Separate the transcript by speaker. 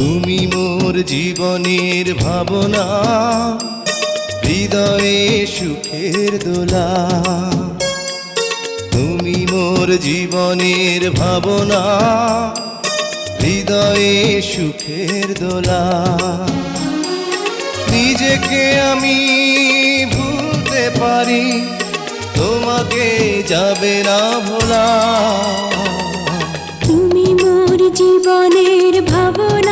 Speaker 1: তুমি মোর জীবনের ভাবনা, হৃদয়ে সুখের দোলা। তুমি মোর জীবনের ভাবনা, হৃদয়ে সুখের দোলা। নিজেকে আমি ভুলতে পারি, তোমাকে যাবে না ভোলা।
Speaker 2: তুমি মোর জীবনের ভাবনা,